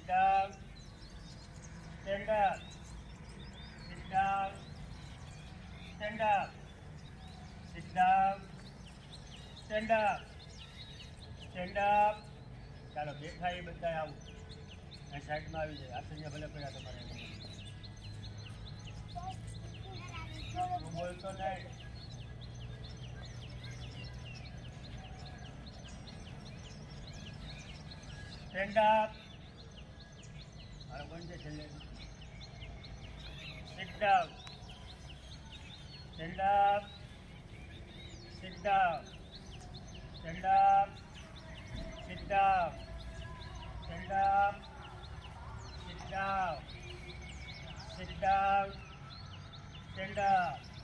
down, stand up, sit down, stand up, sit down, stand up, stand up. ચાલો બેઠા એ બધા આવું અને સાઈડમાં આવી જાય. આસન્ય ભલે પડ્યા તમારે હું બોલતો નહીં. Stand up. મારો કોણ છે છેલ્લે? Sit down, stand up, sit down, stand up, sit down, stand up, sit down, sit down, stand up.